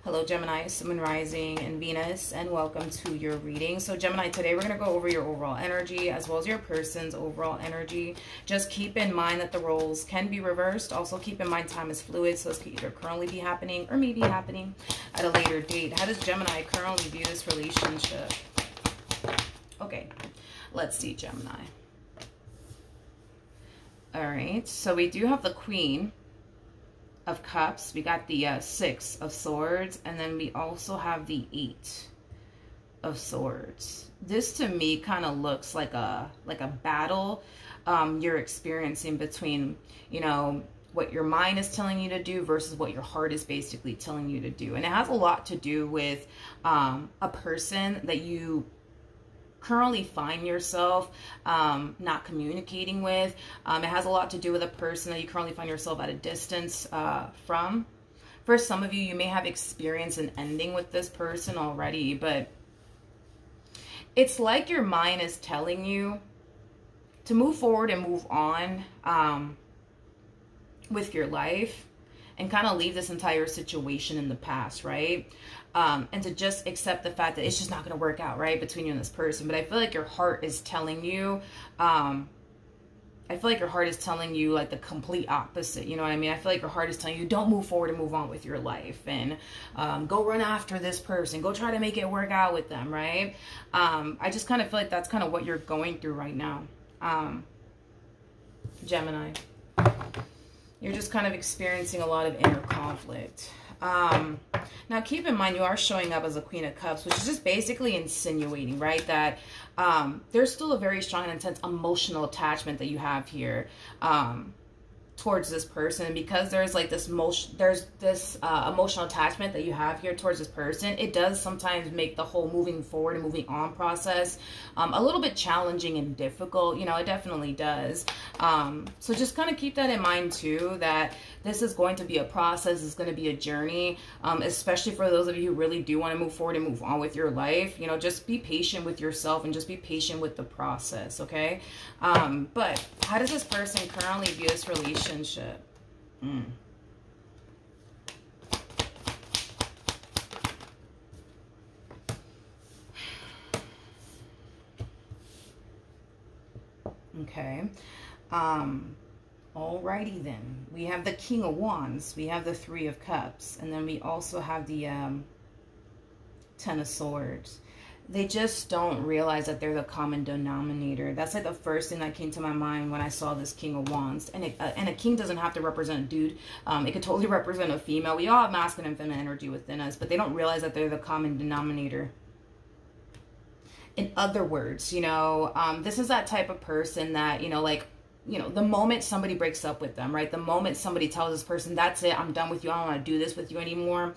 Hello Gemini, Sun, Rising, and Venus, and welcome to your reading. So Gemini, today we're going to go over your overall energy as well as your person's overall energy. Just keep in mind that the roles can be reversed. Also keep in mind time is fluid, so this could either currently be happening or maybe happening at a later date. How does Gemini currently view this relationship? Okay, let's see Gemini. All right, so we do have the Queen of Cups, we got the Six of Swords, and then we also have the Eight of Swords. This to me kind of looks like a battle you're experiencing between, you know, what your mind is telling you to do versus what your heart is basically telling you to do. And it has a lot to do with a person that you currently find yourself not communicating with. It has a lot to do with a person that you currently find yourself at a distance from. For some of you, you may have experienced an ending with this person already, but it's like your mind is telling you to move forward and move on with your life and kind of leave this entire situation in the past, right? And to just accept the fact that it's just not going to work out, right, between you and this person. But I feel like your heart is telling you, like the complete opposite. You know what I mean? I feel like your heart is telling you, don't move forward and move on with your life. And go run after this person. Go try to make it work out with them, right? I just kind of feel like that's kind of what you're going through right now. Gemini. You're just kind of experiencing a lot of inner conflict. Now, keep in mind, you are showing up as a Queen of Cups, which is just basically insinuating, right, that there's still a very strong and intense emotional attachment that you have here towards this person. And because there's like this emotional attachment that you have here towards this person, it does sometimes make the whole moving forward and moving on process a little bit challenging and difficult. You know, it definitely does. So just kind of keep that in mind too, that this is going to be a process. It's going to be a journey, especially for those of you who really do want to move forward and move on with your life. You know, just be patient with yourself and just be patient with the process, okay? But how does this person currently view this relationship? Okay. Alrighty then. We have the King of Wands. We have the Three of Cups. And then we also have the Ten of Swords. They just don't realize that they're the common denominator. That's like the first thing that came to my mind when I saw this King of Wands. And a king doesn't have to represent a dude. It could totally represent a female. We all have masculine and feminine energy within us, but they don't realize that they're the common denominator. In other words, you know, this is that type of person that, you know, like, you know, the moment somebody breaks up with them, right? The moment somebody tells this person, that's it, I'm done with you, I don't want to do this with you anymore.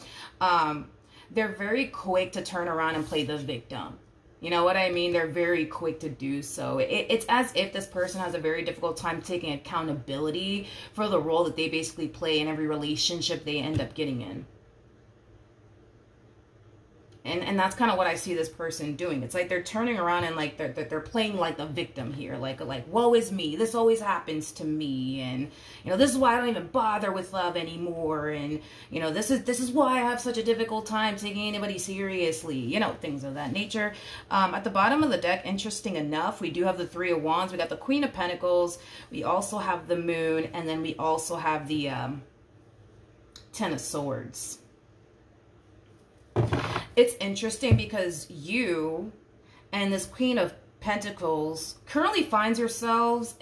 They're very quick to turn around and play the victim. You know what I mean? They're very quick to do so. It's as if this person has a very difficult time taking accountability for the role that they basically play in every relationship they end up getting in. And that's kind of what I see this person doing. It's like they're turning around and like they're playing like the victim here. Like woe is me. This always happens to me. And, you know, this is why I don't even bother with love anymore. And, you know, this is why I have such a difficult time taking anybody seriously. You know, things of that nature. At the bottom of the deck, interesting enough, we do have the Three of Wands. We got the Queen of Pentacles. We also have the Moon. And then we also have the Ten of Swords. It's interesting because you and this Queen of Pentacles currently finds yourselves,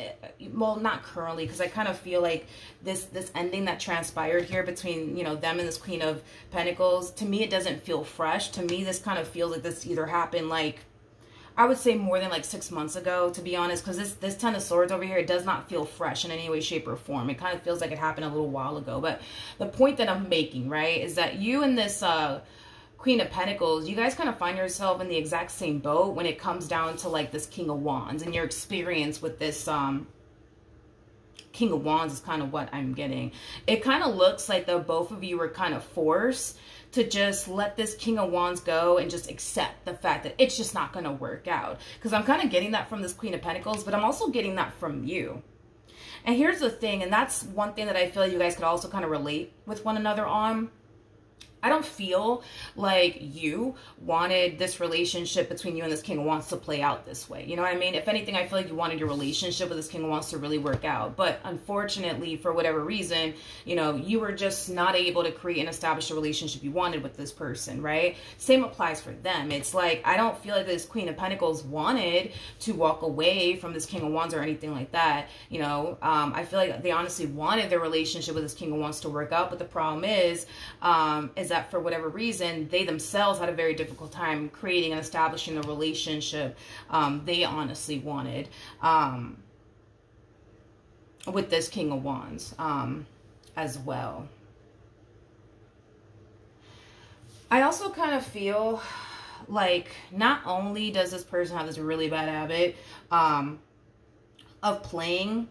well, not currently, because I kind of feel like this ending that transpired here between, you know, them and this Queen of Pentacles, to me, it doesn't feel fresh. To me, this kind of feels like this either happened like, I would say more than like 6 months ago, to be honest, because this Ten of Swords over here, it does not feel fresh in any way, shape, or form. It kind of feels like it happened a little while ago. But the point that I'm making, right, is that you and this Queen of Pentacles, you guys kind of find yourself in the exact same boat when it comes down to like this King of Wands, and your experience with this King of Wands is kind of what I'm getting. It kind of looks like the both of you were kind of forced to just let this King of Wands go and just accept the fact that it's just not going to work out. Because I'm kind of getting that from this Queen of Pentacles, but I'm also getting that from you. And here's the thing, and that's one thing that I feel like you guys could also kind of relate with one another on. I don't feel like you wanted this relationship between you and this King of Wands to play out this way. You know what I mean? If anything, I feel like you wanted your relationship with this King of Wands to really work out. But unfortunately, for whatever reason, you know, you were just not able to create and establish a relationship you wanted with this person, right? Same applies for them. It's like, I don't feel like this Queen of Pentacles wanted to walk away from this King of Wands or anything like that. You know, I feel like they honestly wanted their relationship with this King of Wands to work out. But the problem is that for whatever reason, they themselves had a very difficult time creating and establishing the relationship they honestly wanted with this King of Wands as well. I also kind of feel like not only does this person have this really bad habit of playing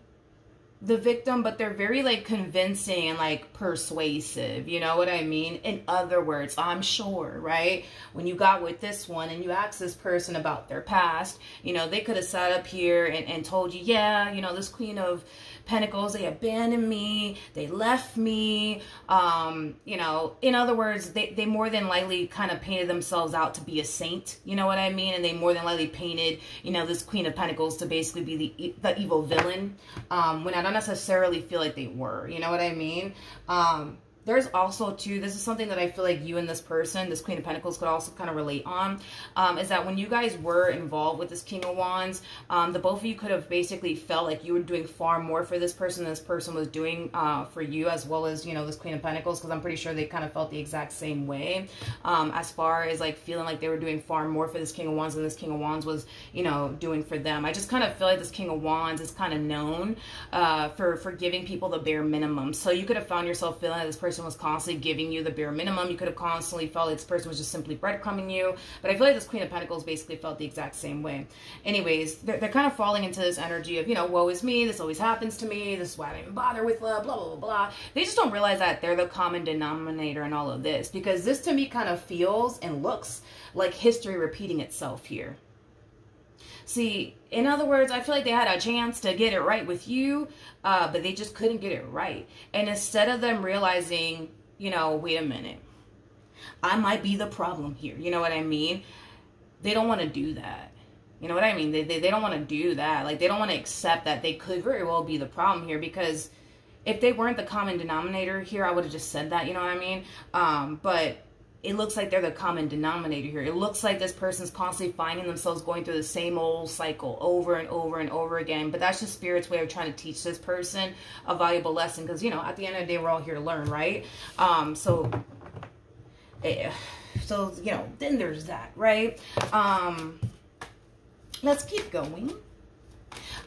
the victim, but they're very like convincing and like persuasive, you know what I mean? In other words, I'm sure, right, when you got with this one and you asked this person about their past, you know, they could have sat up here and told you, yeah, you know, this Queen of Pentacles, they abandoned me, they left me, you know, in other words, they more than likely kind of painted themselves out to be a saint, you know what I mean? And they more than likely painted, you know, this Queen of Pentacles to basically be the evil villain, when I don't necessarily feel like they were, you know what I mean? There's also too, this is something that I feel like you and this person, this Queen of Pentacles, could also kind of relate on, is that when you guys were involved with this King of Wands, the both of you could have basically felt like you were doing far more for this person than this person was doing for you, as well as, you know, this Queen of Pentacles, because I'm pretty sure they kind of felt the exact same way, as far as like feeling like they were doing far more for this King of Wands than this King of Wands was, you know, doing for them. I just kind of feel like this King of Wands is kind of known for giving people the bare minimum. So you could have found yourself feeling like this person was constantly giving you the bare minimum. You could have constantly felt like this person was just simply breadcrumbing you. But I feel like this Queen of Pentacles basically felt the exact same way. Anyways, they're kind of falling into this energy of, you know, woe is me, this always happens to me, this is why I don't even bother with love, blah, blah, blah, blah. They just don't realize that they're the common denominator in all of this. Because this to me kind of feels and looks like history repeating itself here. See, in other words, I feel like they had a chance to get it right with you, but they just couldn't get it right. And instead of them realizing, you know, wait a minute, I might be the problem here. You know what I mean? They don't want to do that. You know what I mean? They don't want to do that. Like, they don't want to accept that they could very well be the problem here, because if they weren't the common denominator here, I would have just said that, you know what I mean? But it looks like they're the common denominator here. It looks like this person's constantly finding themselves going through the same old cycle over and over and over again. But that's just Spirit's way of trying to teach this person a valuable lesson. Because, you know, at the end of the day, we're all here to learn, right? So, you know, then there's that, right? Let's keep going.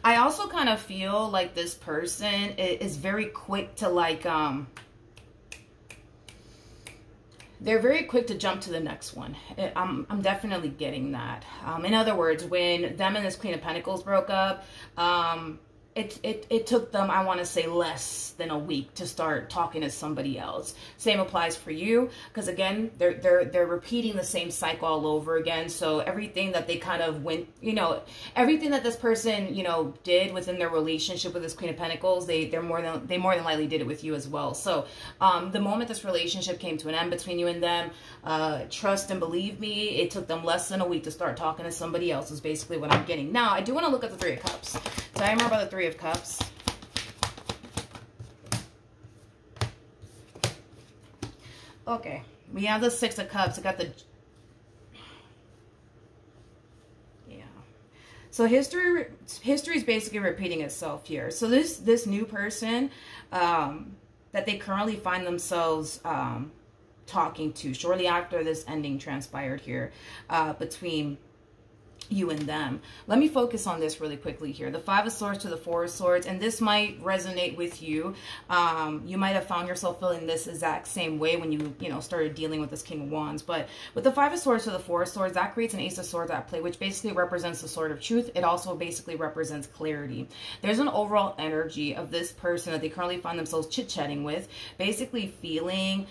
I also kind of feel like this person is very quick to, like, they're very quick to jump to the next one. I'm definitely getting that. In other words, when them and this Queen of Pentacles broke up, it took them, I want to say, less than a week to start talking to somebody else. Same applies for you, because again, they're repeating the same cycle all over again. So everything that they kind of went, you know, everything that this person, you know, did within their relationship with this Queen of Pentacles, they more than likely did it with you as well. So the moment this relationship came to an end between you and them, trust and believe me, it took them less than a week to start talking to somebody else, is basically what I'm getting. Now, I do want to look at the Three of Cups. Tell me more about the Three of Cups. Okay, we have the Six of Cups. I got the, yeah. So history is basically repeating itself here. So this new person that they currently find themselves talking to shortly after this ending transpired here between you and them. Let me focus on this really quickly here. The Five of Swords to the Four of Swords, and this might resonate with you. You might have found yourself feeling this exact same way when you know, started dealing with this King of Wands. But with the Five of Swords to the Four of Swords, that creates an Ace of Swords at play, which basically represents the Sword of Truth. It also basically represents clarity. There's an overall energy of this person that they currently find themselves chit-chatting with, basically feeling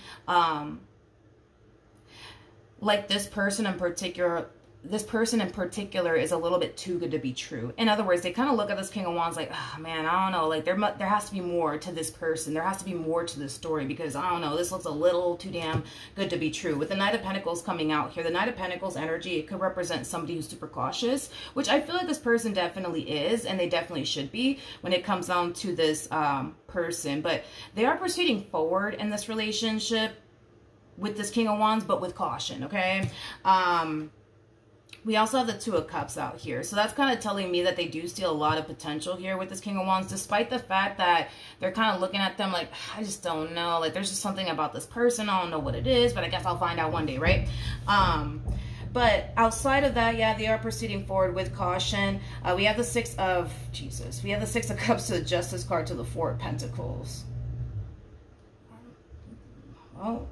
like this person in particular this person in particular is a little bit too good to be true. In other words, they kind of look at this King of Wands like, oh man, I don't know, like there has to be more to this person. There has to be more to this story, because I don't know, this looks a little too damn good to be true. With the Knight of Pentacles coming out here, the Knight of Pentacles energy, it could represent somebody who's super cautious, which I feel like this person definitely is, and they definitely should be when it comes down to this person. But they are proceeding forward in this relationship with this King of Wands, but with caution, okay? We also have the Two of Cups out here. So that's kind of telling me that they do see a lot of potential here with this King of Wands, despite the fact that they're kind of looking at them like, I just don't know. Like, there's just something about this person. I don't know what it is, but I guess I'll find out one day, right? But outside of that, yeah, they are proceeding forward with caution. We have the Six of Jesus. We have the Six of Cups to the Justice card to the Four of Pentacles. Oh.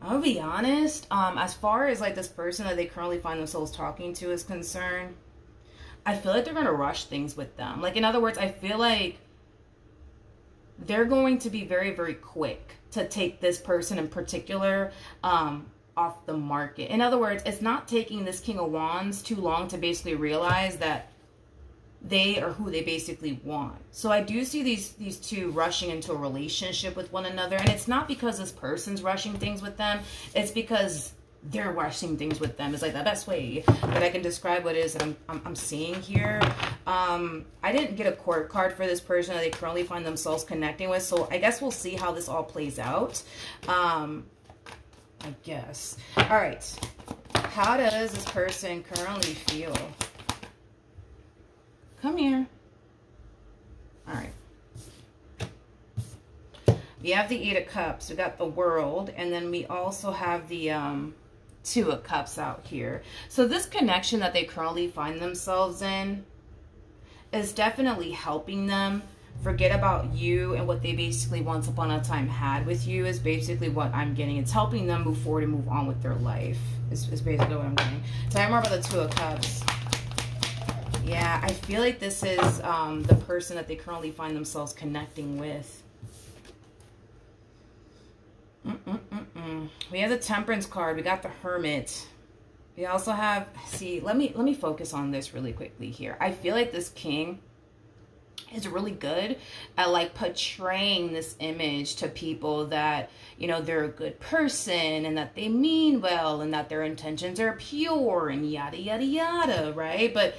I'll be honest, as far as like this person that they currently find themselves talking to is concerned, I feel like they're going to rush things with them. Like, in other words, I feel like they're going to be very, very quick to take this person in particular off the market. In other words, it's not taking this King of Wands too long to basically realize that they are who they basically want. So I do see these two rushing into a relationship with one another. And it's not because this person's rushing things with them. It's because they're rushing things with them. It's like the best way that I can describe what it is that I'm seeing here. I didn't get a court card for this person that they currently find themselves connecting with. So I guess we'll see how this all plays out. I guess. All right. How does this person currently feel? Come here. All right. We have the Eight of Cups. We got the World. And then we also have the Two of Cups out here. So this connection that they currently find themselves in is definitely helping them forget about you and what they basically once upon a time had with you is basically what I'm getting. It's helping them move forward and move on with their life is basically what I'm getting. Tell me more about the Two of Cups. Yeah, I feel like this is the person that they currently find themselves connecting with. We have the Temperance card. We got the Hermit. We also have, see, let me focus on this really quickly here. I feel like this king is really good at like portraying this image to people that, you know, they're a good person and that they mean well and that their intentions are pure and yada, yada, yada, right? But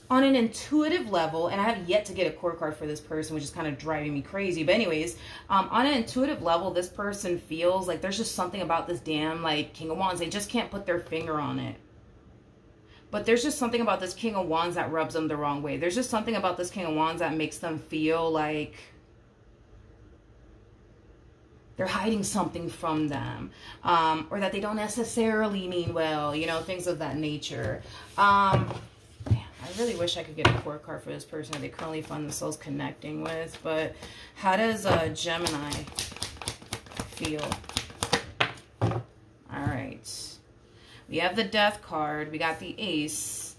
on an intuitive level, and I have yet to get a court card for this person, which is kind of driving me crazy. But anyways, on an intuitive level, this person feels like there's just something about this damn, like, King of Wands. They just can't put their finger on it. But there's just something about this King of Wands that rubs them the wrong way. There's just something about this King of Wands that makes them feel like they're hiding something from them. Or that they don't necessarily mean well, you know, things of that nature. I really wish I could get a court card for this person that they currently find themselves connecting with. But how does Gemini feel? All right. We have the Death card. We got the Ace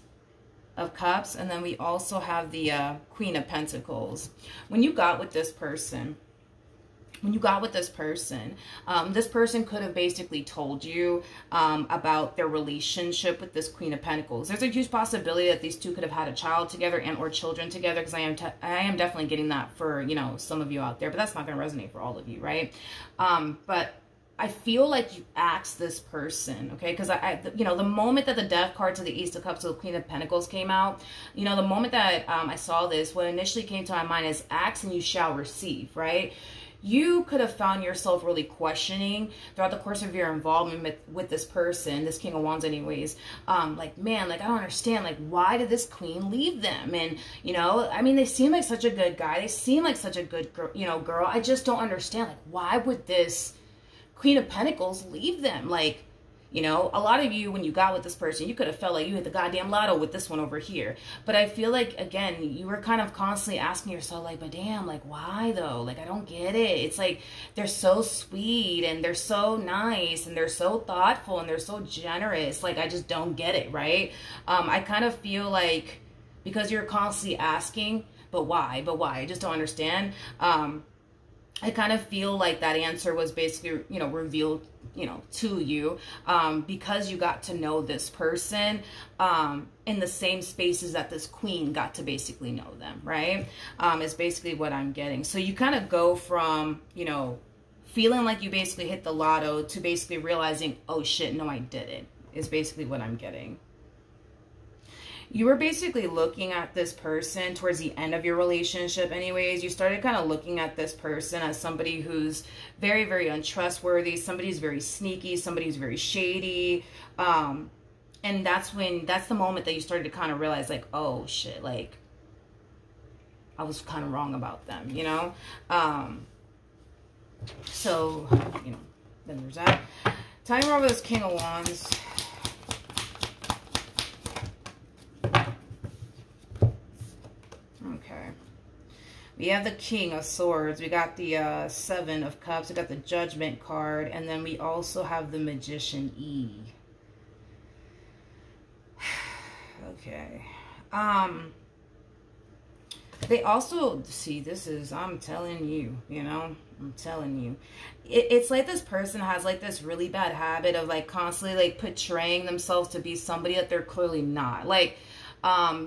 of Cups. And then we also have the Queen of Pentacles. When you got with this person, this person could have basically told you about their relationship with this Queen of Pentacles. There's a huge possibility that these two could have had a child together and or children together, because I am definitely getting that for, you know, some of you out there, but that's not going to resonate for all of you, right? But I feel like you asked this person, okay? Because you know, the moment that the Death card to the Ace of Cups to the Queen of Pentacles came out, you know, the moment that I saw this, what initially came to my mind is ask and you shall receive, right? You could have found yourself really questioning throughout the course of your involvement with this person, this King of Wands anyways, like, man, like, I don't understand, like, why did this queen leave them? And, you know, I mean, they seem like such a good guy. They seem like such a good girl, you know, girl. I just don't understand, like, why would this Queen of Pentacles leave them? Like, you know, a lot of you, when you got with this person, you could have felt like you hit the goddamn lotto with this one over here. But I feel like, again, you were kind of constantly asking yourself, like, but damn, like, why though? Like, I don't get it. It's like, they're so sweet and they're so nice and they're so thoughtful and they're so generous. Like, I just don't get it, right? I kind of feel like, because you're constantly asking, but why? But why? I just don't understand. I kind of feel like that answer was basically, you know, revealed, you know, to you, because you got to know this person, in the same spaces that this queen got to basically know them, right? Is basically what I'm getting. So you kind of go from, you know, feeling like you basically hit the lotto to basically realizing, oh shit, no, I didn't, is basically what I'm getting. You were basically looking at this person towards the end of your relationship anyways. You started kind of looking at this person as somebody who's very, very untrustworthy. Somebody who's very sneaky. Somebody who's very shady. And that's the moment that you started to kind of realize, like, oh shit, like, I was kind of wrong about them, you know? So, you know, then there's that. Tell me more about this King of Wands. Okay. We have the King of Swords. We got the Seven of Cups. We got the Judgment card. And then we also have the Magician E. Okay. They also, see, this is, I'm telling you, you know, I'm telling you. It's like this person has like this really bad habit of like constantly like portraying themselves to be somebody that they're clearly not. Like,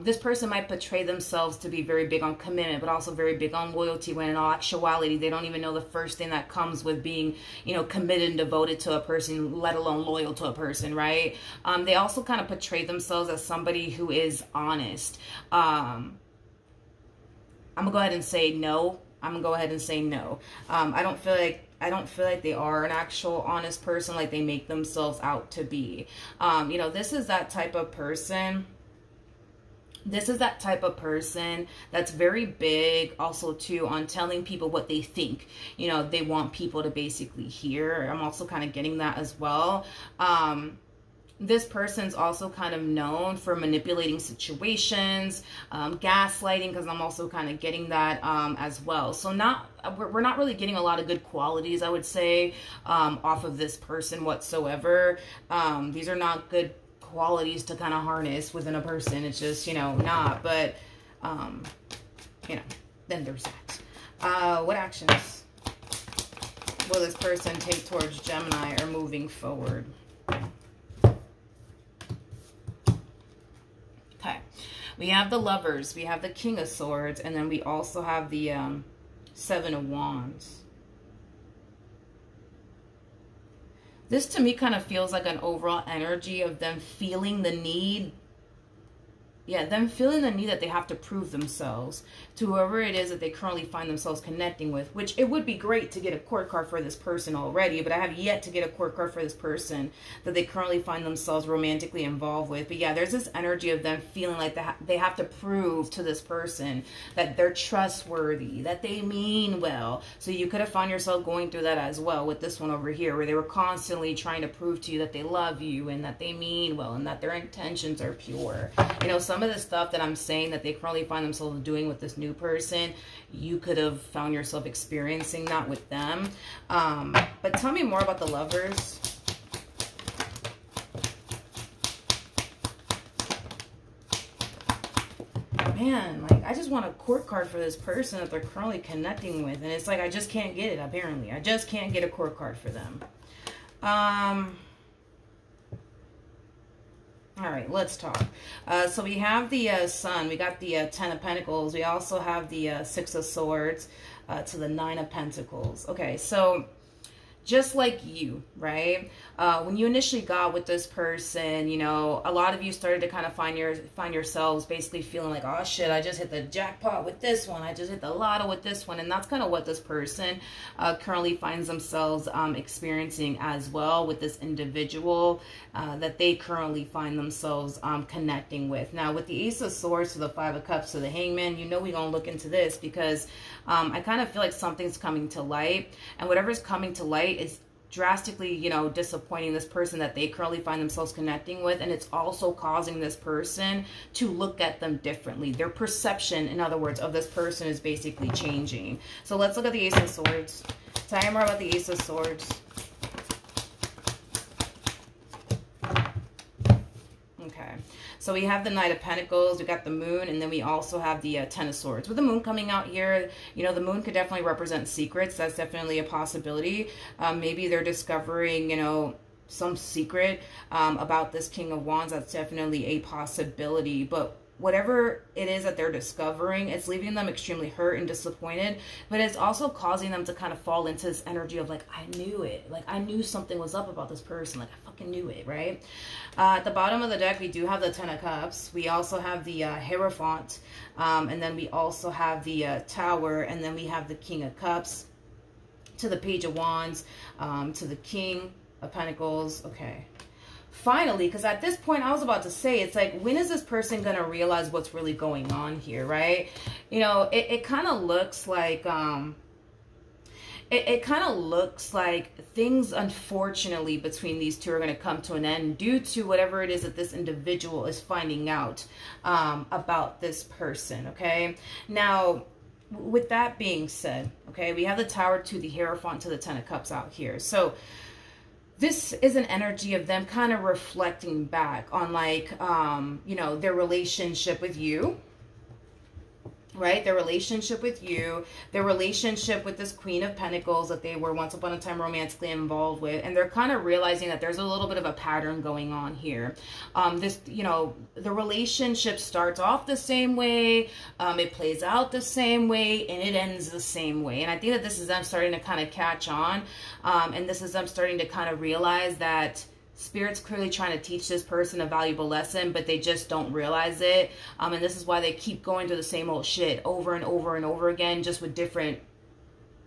this person might portray themselves to be very big on commitment, but also very big on loyalty, when in all actuality, they don't even know the first thing that comes with being, you know, committed and devoted to a person, let alone loyal to a person, right? They also kind of portray themselves as somebody who is honest. I'm gonna go ahead and say no. I'm gonna go ahead and say no. I don't feel like they are an actual honest person like they make themselves out to be. You know, this is that type of person. This is that type of person that's very big also too on telling people what they think, you know, they want people to basically hear. I'm also kind of getting that as well. This person's also kind of known for manipulating situations, gaslighting, because I'm also kind of getting that as well. So we're not really getting a lot of good qualities, I would say, off of this person whatsoever. These are not good qualities to kind of harness within a person. It's just, you know, not. But, you know, then there's that. What actions will this person take towards Gemini or moving forward? Okay, we have the Lovers, we have the King of Swords, and then we also have the Seven of Wands. This to me kind of feels like an overall energy of them feeling the need. Yeah, them feeling the need that they have to prove themselves to whoever it is that they currently find themselves connecting with, which it would be great to get a court card for this person already, but I have yet to get a court card for this person that they currently find themselves romantically involved with. But yeah, there's this energy of them feeling like they have to prove to this person that they're trustworthy, that they mean well. So you could have found yourself going through that as well with this one over here, where they were constantly trying to prove to you that they love you and that they mean well and that their intentions are pure. You know, some of the stuff that I'm saying that they currently find themselves doing with this new person, you could have found yourself experiencing that with them. But tell me more about the Lovers. Man, like, I just want a court card for this person that they're currently connecting with. And it's like, I just can't get it, apparently. I just can't get a court card for them. All right, let's talk. So we have the Sun. We got the Ten of Pentacles. We also have the Six of Swords to the Nine of Pentacles. Okay, so just like you, right? When you initially got with this person, you know, a lot of you started to kind of find yourselves basically feeling like, oh shit, I just hit the jackpot with this one. I just hit the lotto with this one. And that's kind of what this person currently finds themselves experiencing as well with this individual that they currently find themselves connecting with. Now, with the Ace of Swords to the Five of Cups to the Hangman, you know we're going to look into this because I kind of feel like something's coming to light. And whatever's coming to light is drastically, you know, disappointing this person that they currently find themselves connecting with. And it's also causing this person to look at them differently. Their perception, in other words, of this person is basically changing. So let's look at the Ace of Swords. Tell me more about the Ace of Swords. Okay. So we have the Knight of Pentacles, we got the Moon, and then we also have the Ten of Swords. With the Moon coming out here, you know, the Moon could definitely represent secrets. That's definitely a possibility. Maybe they're discovering, you know, some secret about this King of Wands. That's definitely a possibility. But whatever it is that they're discovering, it's leaving them extremely hurt and disappointed, but it's also causing them to kind of fall into this energy of like, I knew it. Like, I knew something was up about this person. Like, I fucking knew it, right? At the bottom of the deck, we do have the Ten of Cups. We also have the Hierophant, and then we also have the Tower, and then we have the King of Cups, to the Page of Wands, to the King of Pentacles. Okay. Finally, because at this point I was about to say, it's like, when is this person going to realize what's really going on here, right? You know, it kind of looks like, it kind of looks like things, unfortunately, between these two are going to come to an end due to whatever it is that this individual is finding out about this person, okay? Now, with that being said, okay, we have the Tower to the Hierophant to the Ten of Cups out here. So this is an energy of them kind of reflecting back on, like, you know, their relationship with you, right? Their relationship with you, their relationship with this Queen of Pentacles that they were once upon a time romantically involved with. And they're kind of realizing that there's a little bit of a pattern going on here. This, you know, the relationship starts off the same way, it plays out the same way, and it ends the same way. And I think that this is them starting to kind of catch on. And this is them starting to kind of realize that Spirit's clearly trying to teach this person a valuable lesson, but they just don't realize it. And this is why they keep going through the same old shit over and over and over again, just with different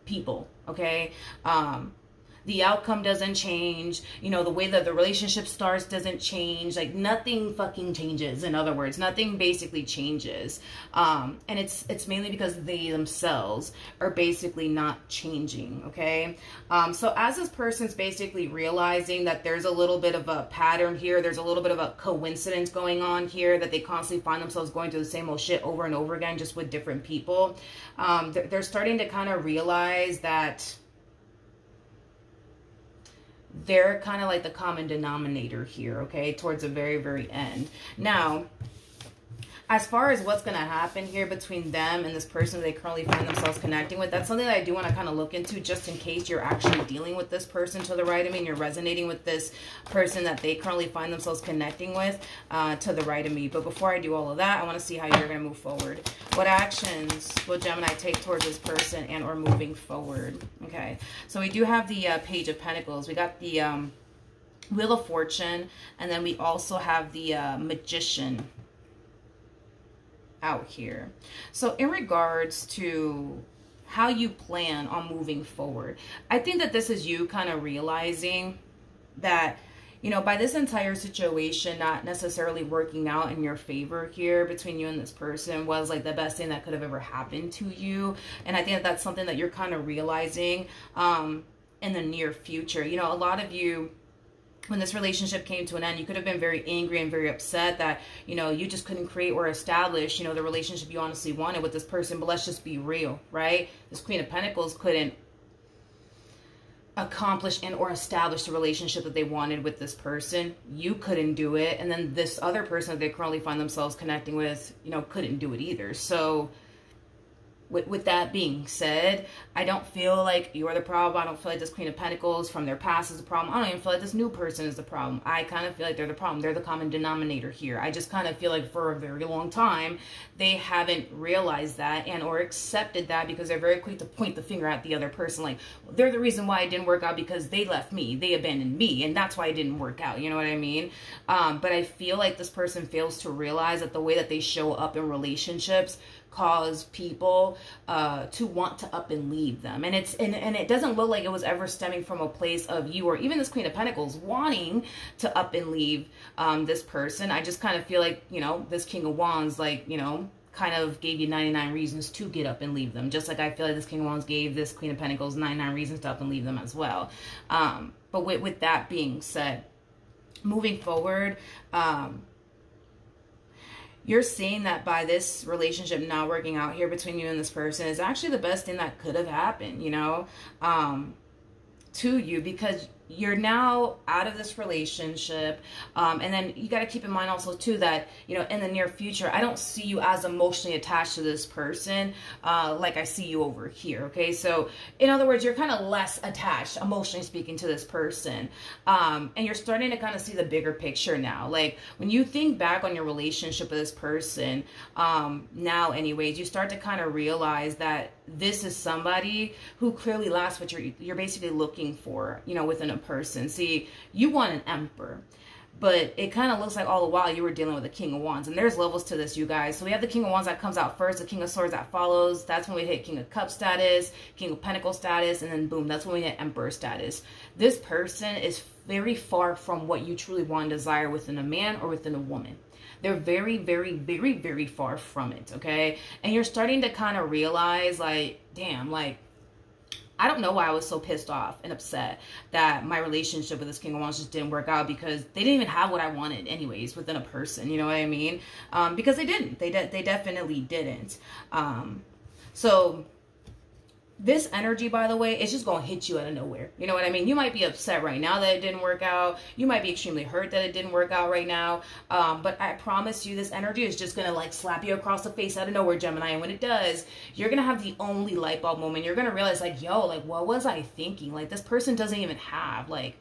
people, okay? The outcome doesn't change. You know, the way that the relationship starts doesn't change. Like, nothing fucking changes. In other words, nothing basically changes. And it's mainly because they themselves are basically not changing, okay? So as this person's basically realizing that there's a little bit of a pattern here, there's a little bit of a coincidence going on here, that they constantly find themselves going through the same old shit over and over again, just with different people, they're starting to kind of realize that they're kind of like the common denominator here, okay, towards the very, very end. Now, as far as what's going to happen here between them and this person they currently find themselves connecting with, that's something that I do want to kind of look into, just in case you're actually dealing with this person to the right of me and you're resonating with this person that they currently find themselves connecting with to the right of me. But before I do all of that, I want to see how you're going to move forward. What actions will Gemini take towards this person and or moving forward? Okay, so we do have the Page of Pentacles. We got the Wheel of Fortune, and then we also have the Magician out here. So in regards to how you plan on moving forward, I think that this is you kind of realizing that, you know, by this entire situation not necessarily working out in your favor here between you and this person was like the best thing that could have ever happened to you. And I think that that's something that you're kind of realizing in the near future. You know, a lot of you, when this relationship came to an end, you could have been very angry and very upset that, you know, you just couldn't create or establish, you know, the relationship you honestly wanted with this person. But let's just be real, right? This Queen of Pentacles couldn't accomplish and or establish the relationship that they wanted with this person. You couldn't do it. And then this other person that they currently find themselves connecting with, you know, couldn't do it either. So with that being said, I don't feel like you're the problem. I don't feel like this Queen of Pentacles from their past is the problem. I don't even feel like this new person is the problem. I kind of feel like they're the problem. They're the common denominator here. I just kind of feel like for a very long time, they haven't realized that and or accepted that, because they're very quick to point the finger at the other person. Like, well, they're the reason why it didn't work out because they left me. They abandoned me. And that's why it didn't work out. You know what I mean? But I feel like this person fails to realize that the way that they show up in relationships cause people to want to up and leave them. And it doesn't look like it was ever stemming from a place of you or even this Queen of Pentacles wanting to up and leave this person. I just kind of feel like, you know, this King of Wands, like, you know, kind of gave you 99 reasons to get up and leave them. Just like I feel like this King of Wands gave this Queen of Pentacles 99 reasons to up and leave them as well. But with that being said, moving forward, you're seeing that by this relationship not working out here between you and this person is actually the best thing that could have happened, you know, to you, because you're now out of this relationship. And then you got to keep in mind also too that, you know, in the near future, I don't see you as emotionally attached to this person like I see you over here. Okay, so in other words, you're kind of less attached, emotionally speaking, to this person. And you're starting to kind of see the bigger picture now. Like when you think back on your relationship with this person, now anyways, you start to kind of realize that this is somebody who clearly lacks what you're basically looking for, you know, within a person. See, you want an emperor, but it kind of looks like all the while you were dealing with a King of Wands. And there's levels to this, you guys. So we have the King of Wands that comes out first, the King of Swords that follows. That's when we hit King of Cups status, King of Pentacles status, and then boom, that's when we hit Emperor status. This person is very far from what you truly want and desire within a man or within a woman. They're very, very, very, very far from it, okay? And you're starting to kind of realize, like, damn, like, I don't know why I was so pissed off and upset that my relationship with this King of Wands just didn't work out, because they didn't even have what I wanted anyways within a person, you know what I mean? Because they didn't. They definitely didn't. So this energy, by the way, it's just going to hit you out of nowhere. You know what I mean? You might be upset right now that it didn't work out. You might be extremely hurt that it didn't work out right now. But I promise you, this energy is just going to like slap you across the face out of nowhere, Gemini. And when it does, you're going to have the only light bulb moment. You're going to realize like, yo, like, what was I thinking? Like, this person doesn't even have like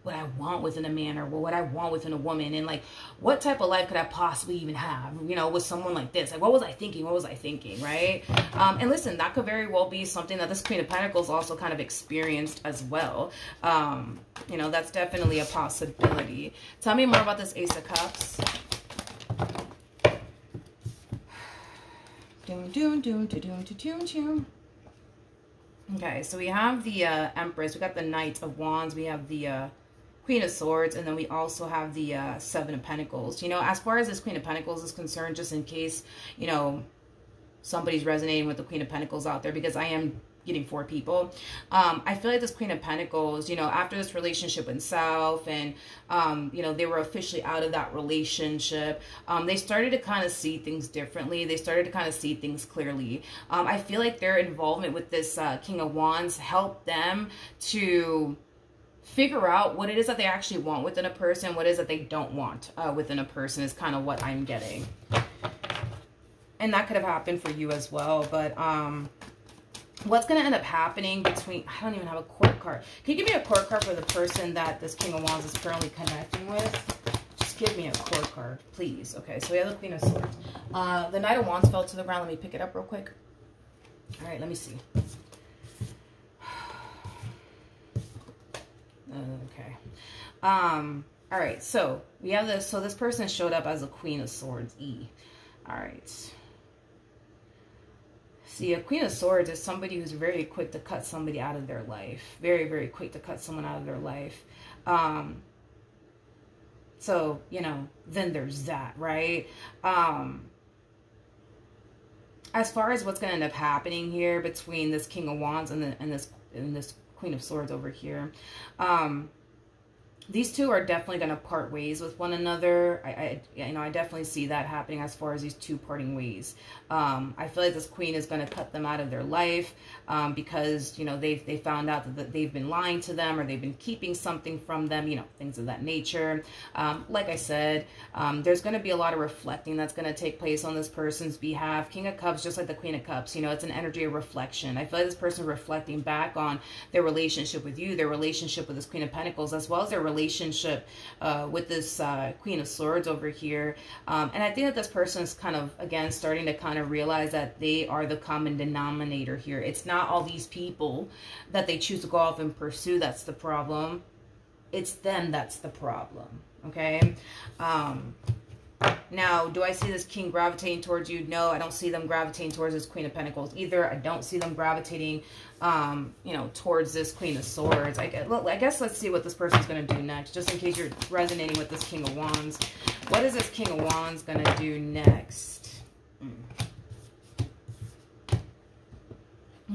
what I want within a man or what I want within a woman. And like, what type of life could I possibly even have, you know, with someone like this? Like, what was I thinking? What was I thinking? Right? And listen, that could very well be something that this Queen of Pentacles also kind of experienced as well. You know, that's definitely a possibility. Tell me more about this Ace of Cups. Okay, so we have the Empress, we got the Knight of Wands, we have the Queen of Swords, and then we also have the Seven of Pentacles. You know, as far as this Queen of Pentacles is concerned, just in case, you know, somebody's resonating with the Queen of Pentacles out there, because I am getting 4 people. I feel like this Queen of Pentacles, you know, after this relationship went south and, you know, they were officially out of that relationship, they started to kind of see things differently. They started to kind of see things clearly. I feel like their involvement with this King of Wands helped them to figure out what it is that they actually want within a person, what it is that they don't want within a person is kind of what I'm getting. And that could have happened for you as well, but what's going to end up happening between... I don't even have a court card. Can you give me a court card for the person that this King of Wands is currently connecting with? Just give me a court card, please. Okay, so we have the Queen of Swords. The Knight of Wands fell to the ground. Let me pick it up real quick. All right, let me see. Okay. All right, so we have this. So this person showed up as a Queen of Swords, E. All right. See, a Queen of Swords is somebody who's very quick to cut somebody out of their life. Very, very quick to cut someone out of their life. So, you know, then there's that, right? As far as what's going to end up happening here between this King of Wands and this Queen of Swords over here, these two are definitely going to part ways with one another. You know, I definitely see that happening as far as these two parting ways. I feel like this queen is going to cut them out of their life because, you know, they found out that they've been lying to them or they've been keeping something from them, you know, things of that nature. Like I said, there's going to be a lot of reflecting that's going to take place on this person's behalf. King of Cups, just like the Queen of Cups, you know, it's an energy of reflection. I feel like this person reflecting back on their relationship with you, their relationship with this Queen of Pentacles, as well as their relationship with this Queen of Swords over here. And I think that this person is kind of, again, starting to kind of realize that they are the common denominator here. It's not all these people that they choose to go off and pursue that's the problem. It's them that's the problem. Okay? Now, do I see this king gravitating towards you? No, I don't see them gravitating towards this Queen of Pentacles either. I don't see them gravitating, you know, towards this Queen of Swords. I guess let's see what this person's going to do next, just in case you're resonating with this King of Wands. What is this King of Wands going to do next?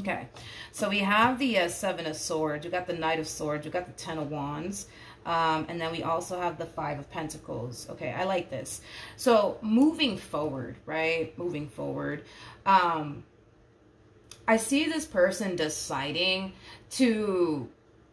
Okay, so we have the Seven of Swords. We got the Knight of Swords. We got the Ten of Wands. And then we also have the Five of Pentacles. Okay, I like this. So moving forward, right? Moving forward, I see this person deciding to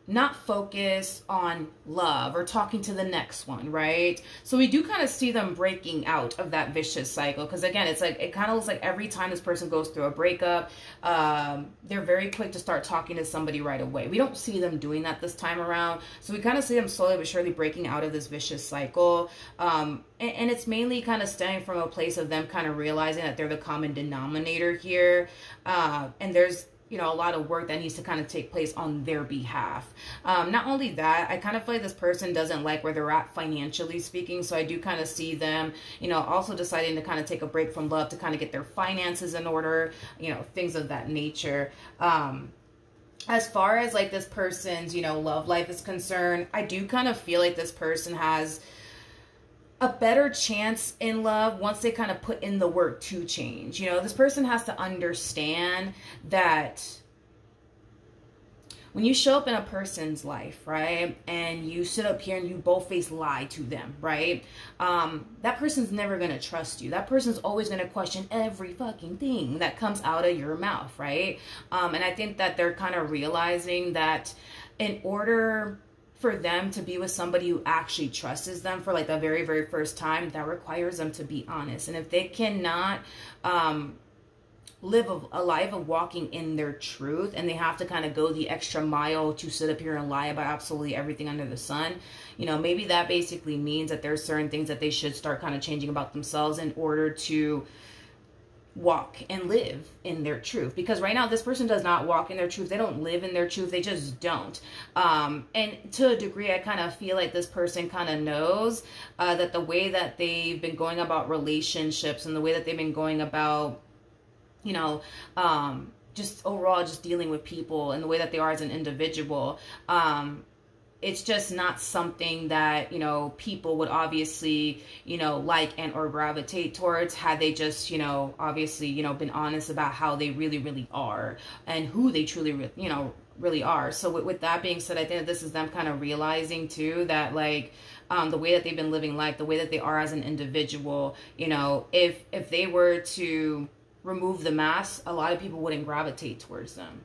not focus on love or talking to the next one, right? So we do kind of see them breaking out of that vicious cycle, because again, it's like, it kind of looks like every time this person goes through a breakup, they're very quick to start talking to somebody right away. We don't see them doing that this time around. So we kind of see them slowly but surely breaking out of this vicious cycle. And it's mainly kind of stemming from a place of them kind of realizing that they're the common denominator here. And there's, you know, a lot of work that needs to kind of take place on their behalf. Not only that, I kind of feel like this person doesn't like where they're at financially speaking. So I do kind of see them, you know, also deciding to kind of take a break from love to kind of get their finances in order, you know, things of that nature. As far as like this person's, you know, love life is concerned, I do kind of feel like this person has a better chance in love once they kind of put in the work to change. You know, this person has to understand that when you show up in a person's life, right, and you sit up here and you bold-faced lie to them, right, that person's never going to trust you. That person's always going to question every fucking thing that comes out of your mouth, right? And I think that they're kind of realizing that in order for them to be with somebody who actually trusts them for like the very, very first time, that requires them to be honest. And if they cannot live a life of walking in their truth, and they have to kind of go the extra mile to sit up here and lie about absolutely everything under the sun, you know, maybe that basically means that there's certain things that they should start kind of changing about themselves in order to walk and live in their truth. Because right now this person does not walk in their truth. They don't live in their truth. They just don't. And to a degree, I kind of feel like this person kind of knows that the way that they've been going about relationships and the way that they've been going about, you know, just overall just dealing with people and the way that they are as an individual, it's just not something that, you know, people would obviously, you know, like and or gravitate towards had they just, you know, obviously, you know, been honest about how they really, really are and who they truly, you know, really are. So with that being said, I think that this is them kind of realizing too that like the way that they've been living life, the way that they are as an individual, you know, if they were to remove the mask, a lot of people wouldn't gravitate towards them.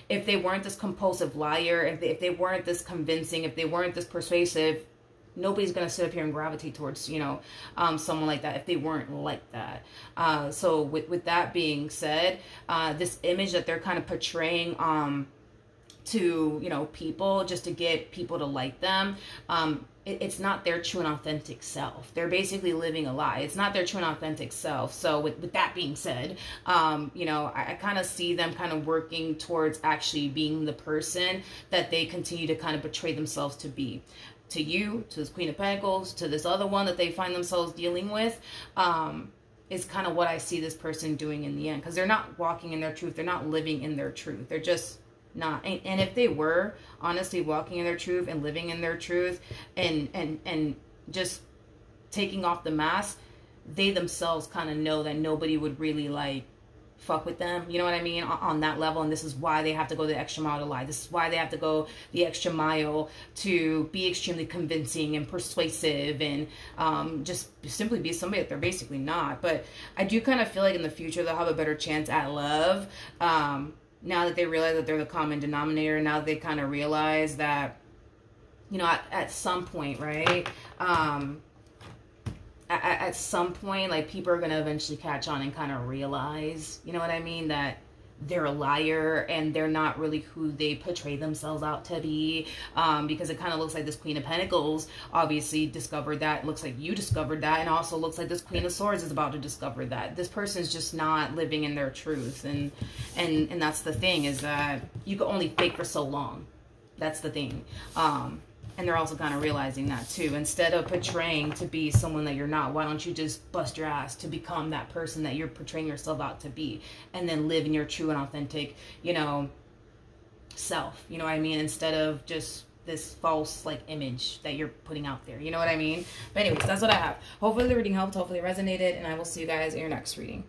If they weren't this compulsive liar, if they weren't this convincing, if they weren't this persuasive, nobody's going to sit up here and gravitate towards, you know, someone like that if they weren't like that. So with that being said, this image that they're kind of portraying to, you know, people just to get people to like them, it's not their true and authentic self. They're basically living a lie. It's not their true and authentic self. So with that being said, you know, I kind of see them kind of working towards actually being the person that they continue to kind of portray themselves to be. To you, to this Queen of Pentacles, to this other one that they find themselves dealing with, is kind of what I see this person doing in the end. Because they're not walking in their truth. They're not living in their truth. They're just not. And if they were honestly walking in their truth and living in their truth and just taking off the mask, they themselves kind of know that nobody would really like fuck with them, you know what I mean, on that level. And this is why they have to go the extra mile to lie. This is why they have to go the extra mile to be extremely convincing and persuasive and just simply be somebody that they're basically not. But I do kind of feel like in the future they'll have a better chance at love, now that they realize that they're the common denominator. Now that they kind of realize that, you know, at some point, right, at some point, like, people are going to eventually catch on and kind of realize, you know what I mean, that they're a liar and they're not really who they portray themselves out to be, because it kind of looks like this Queen of Pentacles obviously discovered that. It looks like you discovered that, and also looks like this Queen of Swords is about to discover that this person's just not living in their truth. And that's the thing, is that you can only fake for so long. That's the thing. And they're also kind of realizing that too. Instead of portraying to be someone that you're not, why don't you just bust your ass to become that person that you're portraying yourself out to be, and then live in your true and authentic, you know, self, you know what I mean? Instead of just this false, like, image that you're putting out there, you know what I mean? But anyways, that's what I have. Hopefully the reading helped, hopefully it resonated, and I will see you guys in your next reading.